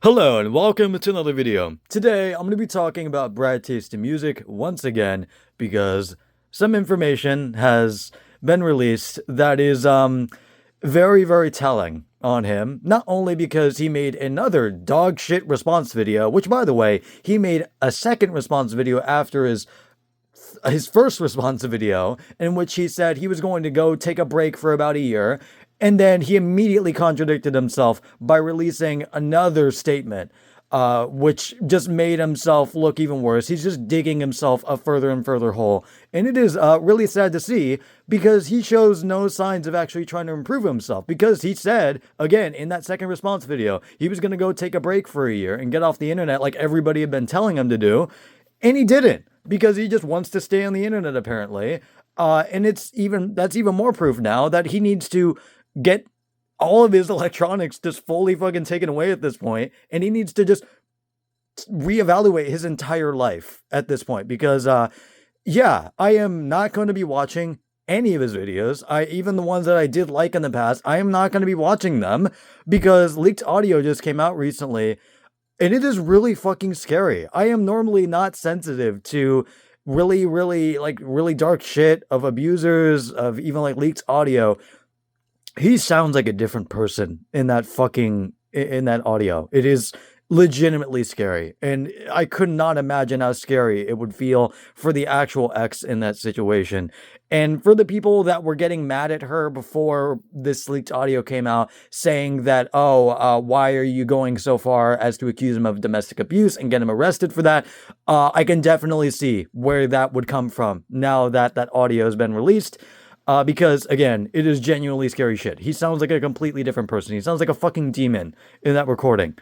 Hello and welcome to another video. Today I'm going to be talking about Brad Taste in music once again because some information has been released that is very telling on him. Not only because he made another dog shit response video, which by the way, he made a second response video after his first response video in which he said he was going to go take a break for about a year, and then he immediately contradicted himself by releasing another statement, which just made himself look even worse. He's just digging himself a further and further hole. And it is really sad to see because he shows no signs of actually trying to improve himself. Because he said, again, in that second response video, he was going to go take a break for a year and get off the internet like everybody had been telling him to do. And he didn't because he just wants to stay on the internet, apparently. And that's even more proof now that he needs to get all of his electronics just fully fucking taken away at this point, and he needs to just reevaluate his entire life at this point because yeah, I am not going to be watching any of his videos. Even the ones that I did like in the past, I am not going to be watching them because leaked audio just came out recently, and it is really fucking scary. I am normally not sensitive to really dark shit of abusers, of even like leaked audio. He sounds like a different person in that audio. It is legitimately scary. And I could not imagine how scary it would feel for the actual ex in that situation. And for the people that were getting mad at her before this leaked audio came out, saying that, why are you going so far as to accuse him of domestic abuse and get him arrested for that? I can definitely see where that would come from now that that audio has been released. Because, again, it is genuinely scary shit. He sounds like a completely different person. He sounds like a fucking demon in that recording.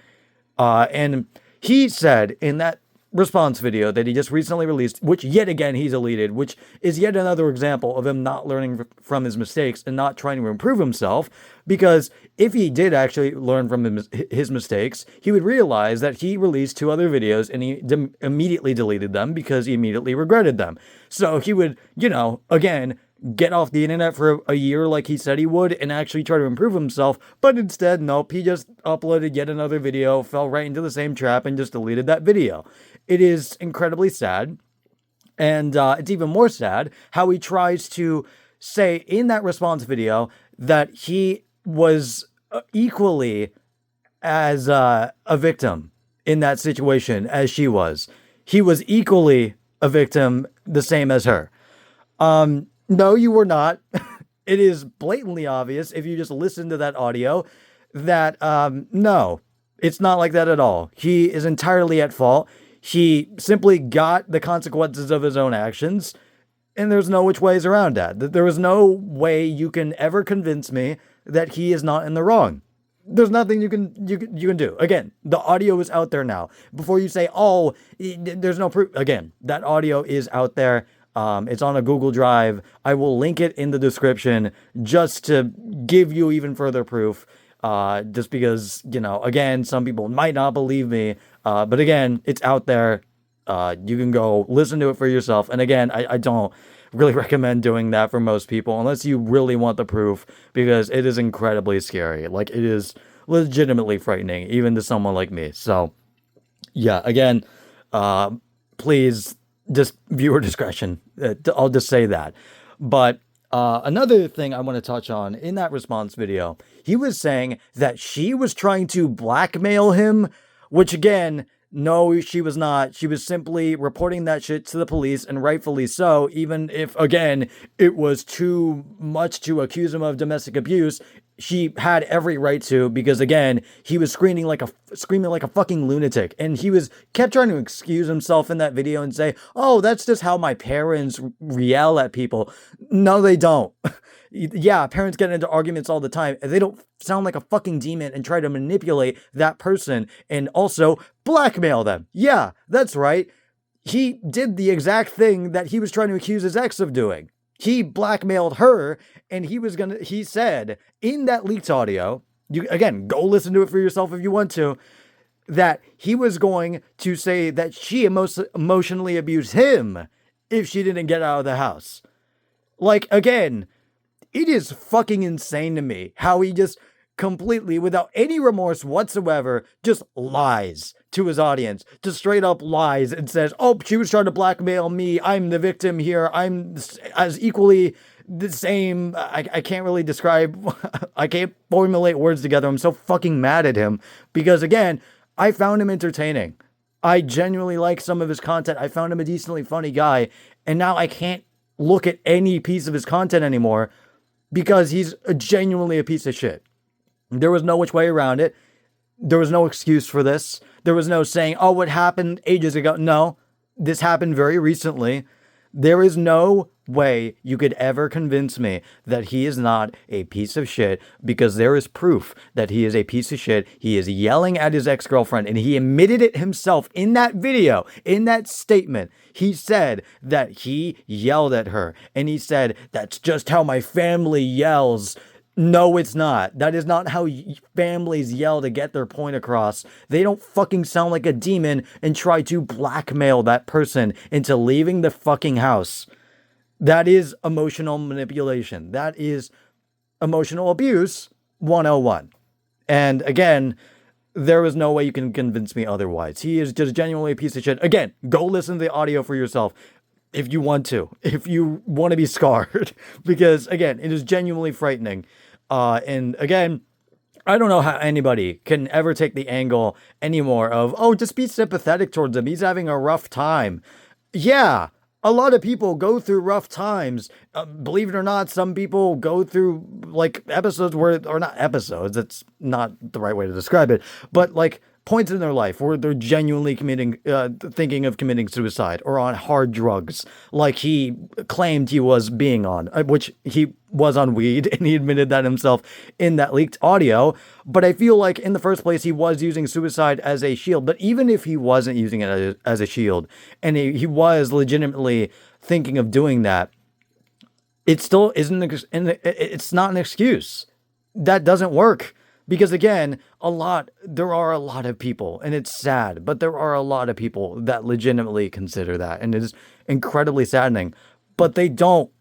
And he said in that response video that he just recently released, which yet again he's deleted, which is yet another example of him not learning from his mistakes and not trying to improve himself. Because if he did actually learn from his mistakes, he would realize that he released 2 other videos and he immediately deleted them because he immediately regretted them. So he would, again, get off the internet for a year like he said he would and actually try to improve himself, but instead, nope, he just uploaded yet another video, fell right into the same trap, and just deleted that video. It is incredibly sad, and it's even more sad how he tries to say in that response video that he was equally as a victim in that situation as she was. He was equally a victim, the same as her. No, you were not. It is blatantly obvious if you just listen to that audio that, no, it's not like that at all. He is entirely at fault. He simply got the consequences of his own actions, and there's no which ways around that. There is no way you can ever convince me that he is not in the wrong. There's nothing you can do. Again, the audio is out there now. Before you say, there's no proof. Again, that audio is out there. It's on a Google Drive. I will link it in the description just to give you even further proof. Just because, again, some people might not believe me. But again, it's out there. You can go listen to it for yourself. And again, I don't really recommend doing that for most people unless you really want the proof, because it is incredibly scary. Like, it is legitimately frightening, even to someone like me. So, yeah, again, please, just viewer discretion. I'll just say that. But another thing I want to touch on in that response video, he was saying that she was trying to blackmail him, which again, no, she was not. She was simply reporting that shit to the police, and rightfully so, even if, again, it was too much to accuse him of domestic abuse. She had every right to, because again, he was screaming like a fucking lunatic, and he kept trying to excuse himself in that video and say, "Oh, that's just how my parents yell at people." No, they don't. Yeah, parents get into arguments all the time, and they don't sound like a fucking demon and try to manipulate that person and also blackmail them. Yeah, that's right. He did the exact thing that he was trying to accuse his ex of doing. He blackmailed her, and he said in that leaked audio, again, go listen to it for yourself if you want to, that he was going to say that she emotionally abused him if she didn't get out of the house. Like, again, it is fucking insane to me how he just completely without any remorse whatsoever, just lies to his audience, just straight up lies and says, oh, she was trying to blackmail me. I'm the victim here. I'm as equally the same. I can't really describe, I can't formulate words together. I'm so fucking mad at him because, again, I found him entertaining. I genuinely like some of his content. I found him a decently funny guy. And now I can't look at any piece of his content anymore because he's genuinely a piece of shit. There was no which way around it. There was no excuse for this. There was no saying, oh, what happened ages ago. No, this happened very recently. There is no way you could ever convince me that he is not a piece of shit because there is proof that he is a piece of shit. He is yelling at his ex-girlfriend and he admitted it himself in that video, in that statement. He said that he yelled at her and he said, that's just how my family yells. No, it's not. That is not how families yell to get their point across. They don't fucking sound like a demon and try to blackmail that person into leaving the fucking house. That is emotional manipulation. That is emotional abuse 101. And again, there is no way you can convince me otherwise. He is just genuinely a piece of shit. Again, go listen to the audio for yourself. If you want to, if you want to be scarred, because again, it is genuinely frightening. And again, I don't know how anybody can ever take the angle anymore of, oh, just be sympathetic towards him. He's having a rough time. Yeah, a lot of people go through rough times. Believe it or not, some people go through like episodes where, or not episodes, it's not the right way to describe it, but like points in their life where they're genuinely thinking of committing suicide or on hard drugs, like he claimed he was being on, which he was on weed, and he admitted that himself in that leaked audio. But I feel like in the first place, he was using suicide as a shield. But even if he wasn't using it as a shield, and he was legitimately thinking of doing that, it still isn't, it's not an excuse. That doesn't work. Because again, there are a lot of people, and it's sad, but there are a lot of people that legitimately consider that, and it is incredibly saddening, but they don't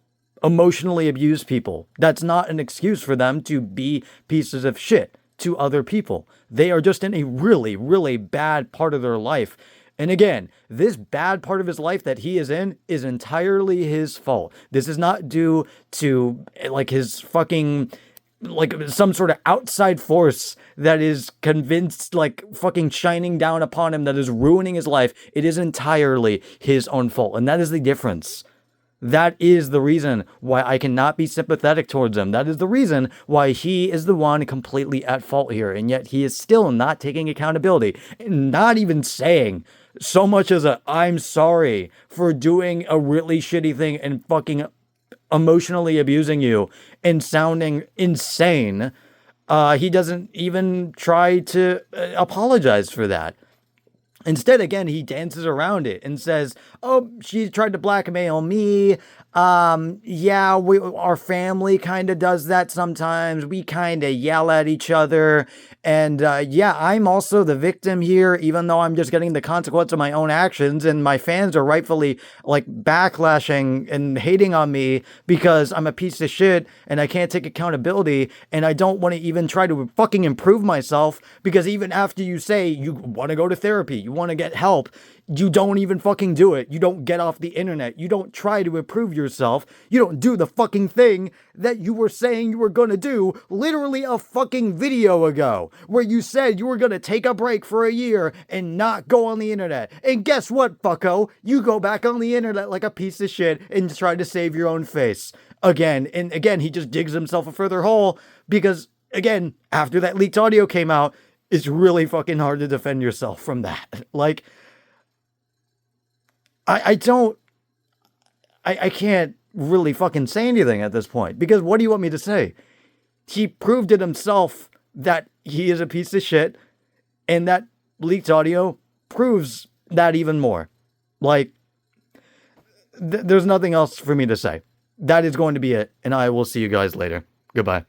emotionally abuse people. That's not an excuse for them to be pieces of shit to other people. They are just in a really, really bad part of their life. And again, this bad part of his life that he is in is entirely his fault. This is not due to like his fucking, like some sort of outside force that is convinced, like fucking shining down upon him, that is ruining his life. It is entirely his own fault. And that is the difference. That is the reason why I cannot be sympathetic towards him. That is the reason why he is the one completely at fault here. And yet he is still not taking accountability and not even saying so much as I'm sorry for doing a really shitty thing and fucking emotionally abusing you and sounding insane. He doesn't even try to apologize for that. Instead, again, he dances around it and says, oh, she tried to blackmail me. Yeah, our family kind of does that sometimes. We kind of yell at each other. And yeah, I'm also the victim here, even though I'm just getting the consequence of my own actions. And my fans are rightfully like backlashing and hating on me because I'm a piece of shit and I can't take accountability. And I don't want to even try to fucking improve myself, because even after you say you want to go to therapy, you want to get help, you don't even fucking do it. You don't get off the internet. You don't try to improve yourself. You don't do the fucking thing that you were saying you were gonna do literally a fucking video ago, where you said you were gonna take a break for a year and not go on the internet. And guess what, fucko? You go back on the internet like a piece of shit and try to save your own face. Again, and again, he just digs himself a further hole because, again, after that leaked audio came out, it's really fucking hard to defend yourself from that. Like, I can't really fucking say anything at this point, because what do you want me to say? He proved it himself that he is a piece of shit, and that leaked audio proves that even more. Like, there's nothing else for me to say. That is going to be it, and I will see you guys later. Goodbye.